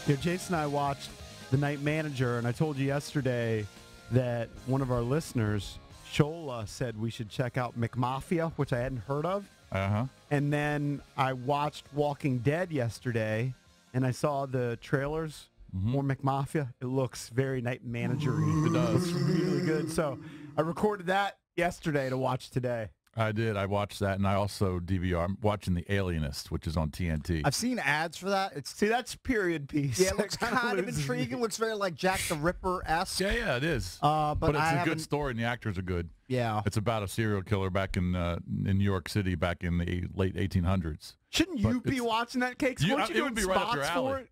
Yeah, Jason and I watched The Night Manager, and I told you yesterday that one of our listeners, Shola, said we should check out McMafia, which I hadn't heard of. Uh-huh. And then I watched Walking Dead yesterday, and I saw the trailers for McMafia. It looks very Night Manager-y. It does. It's really good. So I recorded that yesterday to watch today. I did. I watched that, and I also DVR. I'm watching The Alienist, which is on TNT. I've seen ads for that. See, that's period piece. Yeah, it looks That kind of loses intriguing. me. Looks very like Jack the Ripper-esque. Yeah, it is. But it's I a haven't- good story, and the actors are good. Yeah. It's about a serial killer back in New York City back in the late 1800s. Shouldn't you be watching that, Cakes? Weren't you it would doing be right up your spots alley. for it?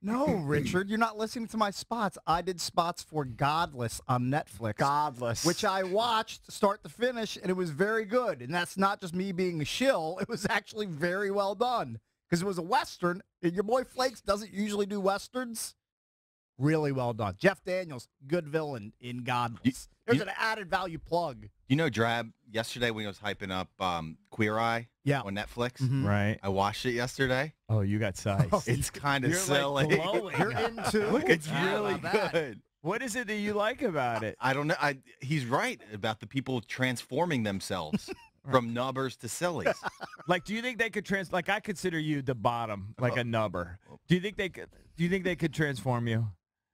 No, Richard, you're not listening to my spots. I did spots for Godless on Netflix. Godless. Which I watched start to finish, and it was very good. And that's not just me being a shill. It was actually very well done. Because it was a Western, and your boy Flakes doesn't usually do Westerns. Really well done. Jeff Daniels, good villain in Godless. There's an added value plug. You know Drab, yesterday when he was hyping up Queer Eye on Netflix? Right. I watched it yesterday. Oh, you got size. It's kind of You're silly. like glowing. You're into It's really good. What is it that you like about it? I don't know. He's right about the people transforming themselves from nubbers to sillies. Like, do you think they could like I consider you the bottom, like a nubber. Do you think they could? Do you think they could transform you?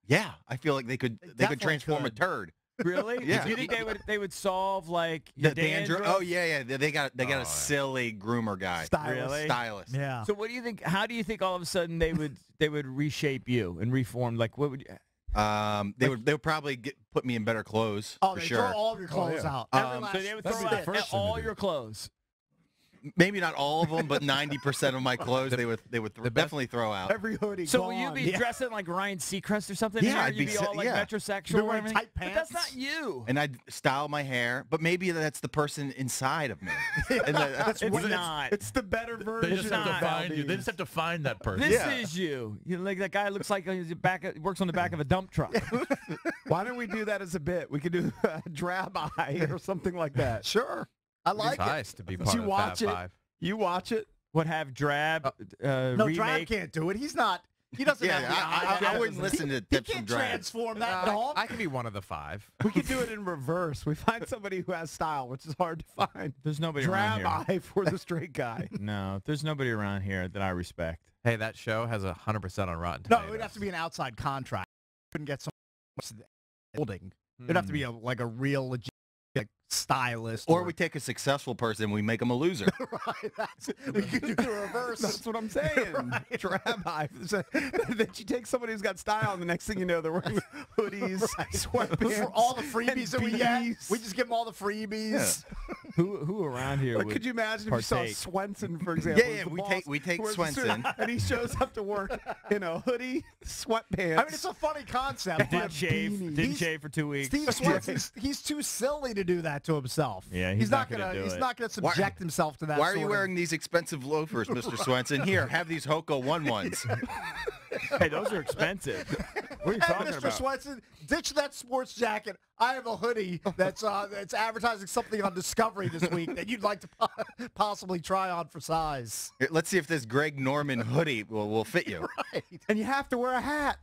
Yeah, I feel like they could transform a turd. Really? Yeah. Do you think they would solve like The your dandruff? dandruff? Oh yeah. They got a silly groomer guy. Stylist. Yeah. So what do you think? How do you think all of a sudden they would reshape you and reform? Like what would? They would probably put me in better clothes Oh, for they sure. throw all of your clothes out. Every last- So they would That'd throw be the out first thing all to do. your clothes. Maybe not all of them, but 90% of my clothes they would definitely throw out. Every hoodie So gone. will you be dressing like Ryan Seacrest or something? Yeah, Or I'd you'd be be all like yeah. metrosexual. You're or wearing everything? tight But that's pants? not you. And I'd style my hair, but maybe that's the person inside of me. And It's not. It's the better version. They just have to not. find you. They just have to find that person. This Yeah. is you. You like that guy looks like he's works on the back of a dump truck. Why don't we do that as a bit? We could do Drab Eye or something like that. Sure. I like It's it. nice to be But part you of the watch Fab it. Five. You watch it. Would have Drab No, Drab remake. can't do it. He's not. He doesn't have the eye. I wouldn't listen to He tips from can't Drab. transform that dog. I can be one of the 5. We could do it in reverse. We find somebody who has style, which is hard to find. There's nobody Drab around Eye for the straight guy. here. No, there's nobody around here that I respect. Hey, that show has 100% on Rotten No, Tomatoes. it would have to be an outside contract. Couldn't get someone holding. It'd have to be like a real legit stylist. Or we take a successful person and we make them a loser. right. We could do the reverse. That's what I'm saying. Right. Drab Eye. Then you take somebody who's got style, and the next thing you know, they're wearing hoodies, sweatpants, For all the freebies that we get, beanies. we just give them all the freebies. Who around here Like, would could you imagine if you partake? saw Swenson, for example? Yeah, as the we boss, take wears a suit, Swenson. and he shows up to work in a hoodie, sweatpants. I mean, it's a funny concept. Didn't but shave. beanies. Didn't shave for 2 weeks. Steve Swenson, he's too silly to do that to himself. Yeah, he's not gonna gonna. do He's it. not gonna subject himself to that. Why are sort you of- wearing these expensive loafers, Mr. Swenson? Here, have these Hoka 1-1s. Hey, those are expensive. What are you Hey, talking Mr. about? Swenson, ditch that sports jacket. I have a hoodie that's advertising something on Discovery this week that you'd like to possibly try on for size. Here, let's see if this Greg Norman hoodie will fit you. Right. and you have to wear a hat.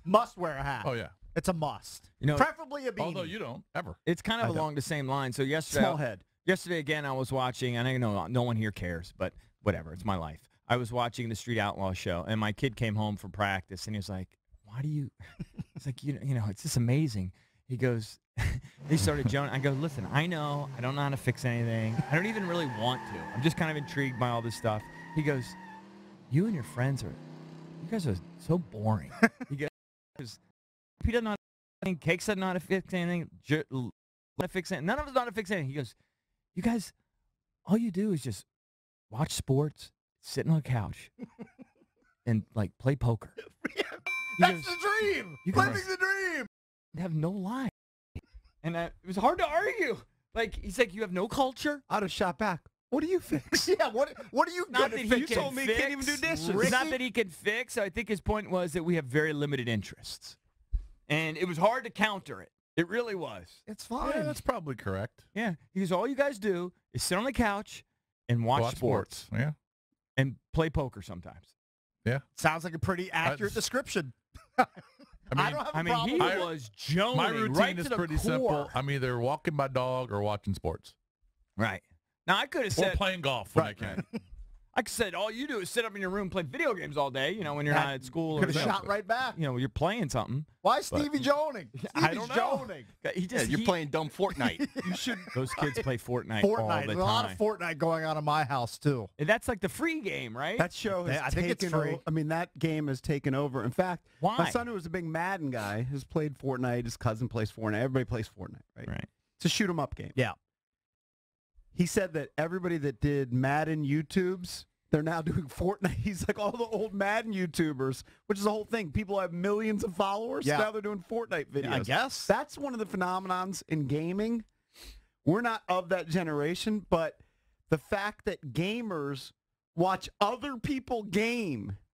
Must wear a hat. Oh, yeah. It's a must. You know, Preferably a beanie. Although you don't, ever. It's kind of along the same line. So yesterday, Small head. Yesterday again, I was watching, and I know no one here cares, but whatever, it's my life. I was watching the Street Outlaw show, and my kid came home from practice, and he was like, "Why do you?" It's like you know, it's just amazing. He goes, he started joning. I go, "Listen, I know I don't know how to fix anything. I don't even really want to. I'm just kind of intrigued by all this stuff." He goes, "You and your friends you guys are so boring." He goes, "He doesn't know how to fix anything. Cake doesn't know how to fix anything. To fix it. None of us know how to fix anything." He goes, "You guys, all you do is just watch sports, sit on a couch, and like play poker." That's the dream. You guys- Living the dream. They have no life, and it was hard to argue. Like he's like, "You have no culture." I'd have shot back. What do you fix? Yeah. What are you Not good that at he fixing? You can told me he fix. can't even do dishes. It's not that he can fix. I think his point was that we have very limited interests, and it was hard to counter it. It really was. It's fine. Yeah, that's probably correct. Yeah, he goes, all you guys do is sit on the couch and watch sports Yeah. and play poker sometimes. Yeah. Sounds like a pretty accurate description. I don't have a problem. he with it. was joning My routine right is to the pretty core. simple. I'm either walking my dog or watching sports. Right. Now, I could have Or said, playing golf when I can. I could have said, all you do is sit up in your room and play video games all day, when you're not at school. Could or have shot right back. You're playing something. Why Stevie joning? I don't know. Joning. You're playing dumb Fortnite. You should. Those kids play Fortnite, Fortnite. all the There's time. a lot of Fortnite going on in my house too. That's like the free game, right? That show has I think it's taken free. I mean, that game has taken over. In fact, Why? my son, who was a big Madden guy, has played Fortnite. His cousin plays Fortnite. Everybody plays Fortnite, right? Right. It's a shoot-'em-up game. Yeah. He said that everybody that did Madden YouTubes, they're now doing Fortnite. He's like all the old Madden YouTubers, which is the whole thing. People have millions of followers. Yeah. Now they're doing Fortnite videos. I guess. That's one of the phenomenons in gaming. We're not of that generation, but the fact that gamers watch other people game